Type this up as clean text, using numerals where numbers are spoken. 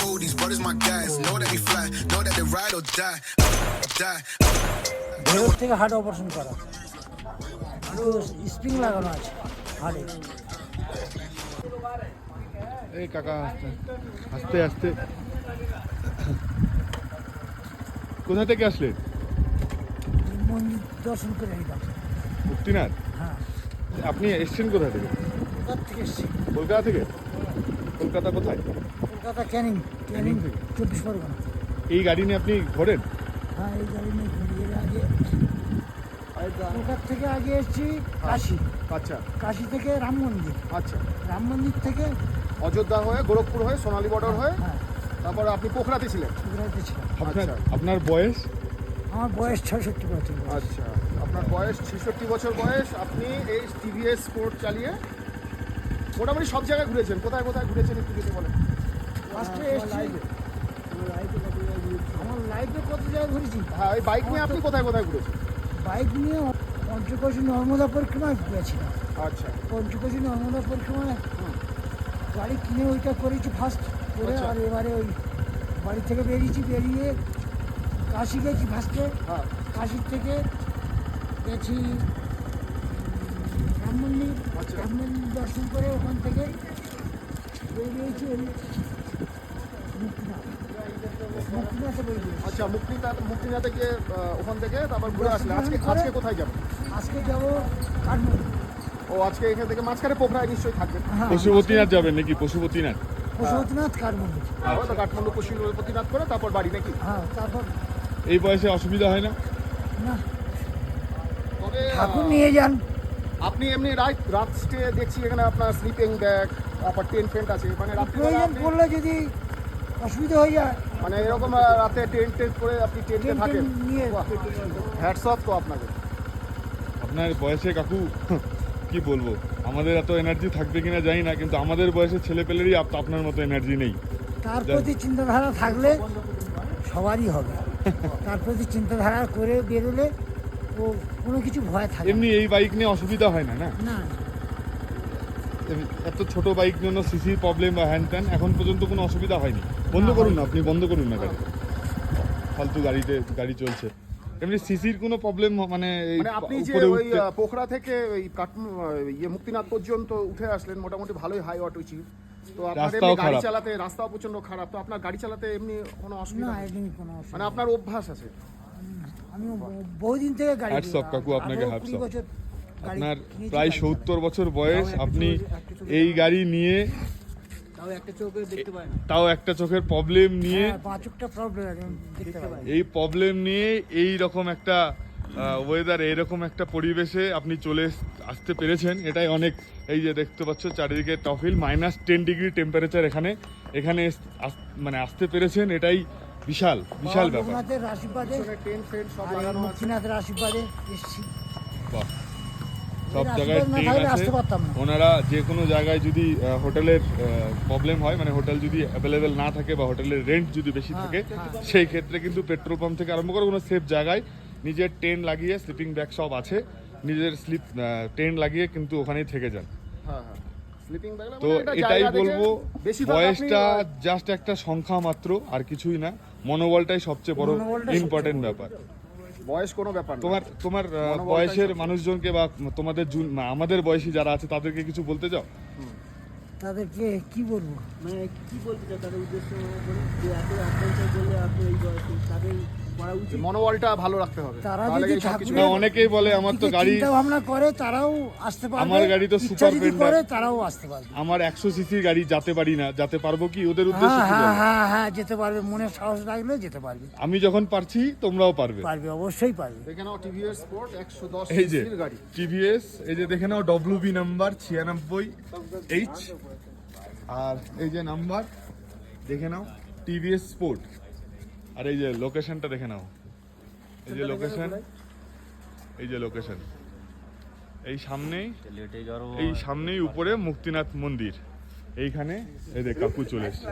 cold, these brothers my guys. Know that we fly, know that they ride or die. Die. ভেতর থেকে heart operation করা, spring লাগানো আছে হার্টে। এই কাকা আস্তে আস্তে আস্তে কোথা থেকে আসলেন? মন্দির দর্শন করে নিলাম। মুক্তিনাথ, হ্যাঁ, আপনি এসছেন কোথা থেকে? কোথার থেকে এসছি? কলকাতা থেকে। কলকাতা কোথায়? কলকাতা ক্যানিং, ক্যানিং 24 পরগনা। এই গাড়ি নিয়ে আপনি ঘোরেন? হ্যাঁ, এই গাড়ি নিয়ে ঘুরি। এর আগে কলকাতা থেকে আগে এসেছি কাশি, আচ্ছা কাশি থেকে রাম মন্দির, আচ্ছা। রাম মন্দির থেকে অযোধ্যা হয়ে, গোরখপুর হয়ে, সোনালী বর্ডার হয়ে, হ্যাঁ তারপর আপনি পোখরাতে ছিলেন। গুজরাটে ছিলাম। আপনার বয়স? আমার বয়স 66 বছর। আচ্ছা, আপনার বয়স 66 বছর বয়স। আপনি এই টিভিএস স্পোর্ট চালিয়ে মোটামুটি সব জায়গায় ঘুরেছেন। কোথায় কোথায় ঘুরেছেন একটু যদি বলেন। ফার্স্টে এসেছি আমার লাইফে কত জায়গায় ঘুরেছি। হ্যাঁ, এই বাইক নিয়ে আপনি কোথায় কোথায় ঘুরেছেন? বাইক নিয়ে পঞ্চকোশী নর্মদা পরিক্রমায় গেছিলাম। আচ্ছা পঞ্চকোশী নর্মদা পরিক্রমায় গাড়ি কিনে ওইটা করেছি ফার্স্ট করে। আচ্ছা। আর এবারে ওই বাড়ি থেকে বেরিয়েছি, বেরিয়ে কাশি গেছি ফার্স্টে। হ্যাঁ কাশির থেকে গেছি রাম মন্দির, আচ্ছা। রাম মন্দির দর্শন করে ওখান থেকে বেরিয়েছি ওই মুক্তিনাথ, মুক্তিনাথে বেরিয়েছি। আচ্ছা, মুক্তিনাথে গিয়ে ওখান থেকে তারপর ঘুরে আসলে আজকে আজকে কোথায় যাবেন? আজকে যাবো কাঠমান্ডু। ও আজকে এখান থেকে মাঝখানে পোখরায় নিশ্চয়ই থাকবেন। হ্যাঁ, পশুপতিনাথ যাবেন নাকি? পশুপতিনাথ পশুপতিনাথ কাঠমান্ডু। তো কাঠমান্ডু পশুপতিনাথ করে তারপর বাড়ি নাকি? হ্যাঁ, তারপর এই বয়সে অসুবিধা হয় না? না, তবে ঠাকুর নিয়ে যান। আপনি এমনি রাত স্টে দেখছি এখানে আপনার স্লিপিং ব্যাগ, তারপর টেন্ট ফেন্ট আছে, মানে রাত্রিবেলা প্রয়োজন আপনি পড়লে যদি অসুবিধা হয়ে যায় মানে এরকম রাতে টেন্ট করে আপনি টেন্টে টেন্ট থাকেন। নিয়ে হ্যাটস অফ তো আপনাকে। আপনার বয়সে কাকু কি বলবো, আমাদের এত এনার্জি থাকবে কিনা জানি না, কিন্তু আমাদের বয়সের ছেলেপেলেরই আপনার মতো এনার্জি নেই। তার প্রতি চিন্তাধারা থাকলে সবারই হবে। তার প্রতি চিন্তাধারা করে বেরোলে ও কোনো কিছু ভয় থাকে এমনি এই বাইক নিয়ে অসুবিধা হয় না? না, না। এত ছোট বাইক জন্য সিসির প্রবলেম বা হ্যান ত্যান এখন পর্যন্ত কোনো অসুবিধা হয়নি। বন্ধ করুন না, আপনি বন্ধ করুন না গাড়ি, ফালতু গাড়ি চলছে। এমনি সিসির কোনো প্রবলেম মানে এই মানে আপনি যে উপরে ওই উঠতে পোখরা থেকে ওই মুক্তিনাথ পর্যন্ত উঠে আসলেন, মোটামুটি ভালোই হাই অটোচিভ। তো আপনার রাস্তাও এমনি গাড়ি খারাপ। চালাতে, রাস্তাও প্রচন্ড খারাপ, তো আপনার গাড়ি চালাতে এমনি কোনো অসুবিধা না, নেই? একদমই কোনো মানে অসুবিধা। আপনার অভ্যাস আছে। আমি বহুদিন থেকে গাড়ি Hats off কাকু, আপনাকে আগেও hats 20 off। বছর গাড়ি আপনার কিনেছি, প্রায় গাড়ি 70 বছর বয়স, আপনি চোখে এই গাড়ি নিয়ে তাও একটা চোখে দেখতে পাই না। তাও একটা চোখের প্রবলেম নিয়ে, হ্যাঁ, পাঁচকটা প্রবলেম একদম দেখতে পাই। এই প্রবলেম নিয়ে এই রকম একটা ওয়েদার, এইরকম একটা পরিবেশে আপনি চলে আসতে পেরেছেন, এটাই অনেক। এই যে দেখতে পাচ্ছ চারিদিকে টফিল, -10 ডিগ্রি টেম্পারেচার এখানে মানে আসতে পেরেছেন, এটাই বিশাল বিশাল ব্যাপার। রঘুনাথের আশীর্বাদে টেন্ট ফেন্ট সব আর এই লাগানো আছে। মুক্তিনাথের আশীর্বাদে এসেছি। বাহ, সব এর জায়গায় আশীর্বাদ না ট্রেন থাকলে আছে। আসতে পারতাম না। ওনারা যে কোনো জায়গায় যদি হোটেলের প্রবলেম হয়, মানে হোটেল যদি অ্যাভেলেবেল না থাকে বা হোটেলের রেন্ট যদি বেশি থাকে, সেই ক্ষেত্রে কিন্তু পেট্রোল পাম্প থেকে আরম্ভ করে কোনো সেফ জায়গায় নিজের টেন্ট লাগিয়ে, স্লিপিং ব্যাগ সব আছে, নিজের টেন্ট লাগিয়ে কিন্তু ওখানেই থেকে যান। হ্যাঁ হ্যাঁ, স্লিপিং ব্যাগ। তো এটাই বলবো, বয়সটা জাস্ট একটা সংখ্যা মাত্র, আর কিছুই না। মনোবলটাই সবচেয়ে বড় মনোবলটা ইম্পর্টেন্ট ব্যাপার। বয়স কোনো ব্যাপার না। তোমার মনোবলটাই বয়সের মানুষজনকে বা তোমাদের আমাদের বয়সী যারা আছে তাদেরকে কিছু বলতে চাও? তাদেরকে কি বলবো? মানে কি বলতে চাও তাদের উদ্দেশ্য করে যে এত অ্যাডভেঞ্চার করলে আপনি এই বয়সে তাদের করা উচিত? মনোবলটা ভালো রাখতে হবে। তারা তাহলে যদি এই সবকিছু ঠাকুরের- না, অনেকেই বলে আমার তো গাড়ি, চিন্তা ভাবনা করে তারাও আসতে পারবে। আমার গাড়ি তো ইচ্ছা সুপার যদি স্প্লেন্ডার। করে তারাও আসতে পারবে। আমার 100 সিসির গাড়ি যেতে পারি না, যেতে পারবো কি? ওদের উদ্দেশ্য হ্যাঁ কি হ্যাঁ বলো? হ্যাঁ হ্যাঁ, যেতে পারবে, মনে সাহস রাখলে যেতে পারবে। আমি যখন পারছি তোমরাও পারবে। পারবে, অবশ্যই পারবে। দেখে নাও টিভিএস স্পোর্ট 110 এই যে সিসির গাড়ি। টিভিএস, এই যে দেখে নাও WB নাম্বার 96H, আর এই যে নাম্বার দেখে নাও টিভিএস স্পোর্ট, আর এই যে লোকেশনটা দেখে নাও, এই যে লোকেশন, এই যে লোকেশন, এই সামনেই উপরে মুক্তিনাথ মন্দির, এইখানে এই যে কাকু চলে এসছে।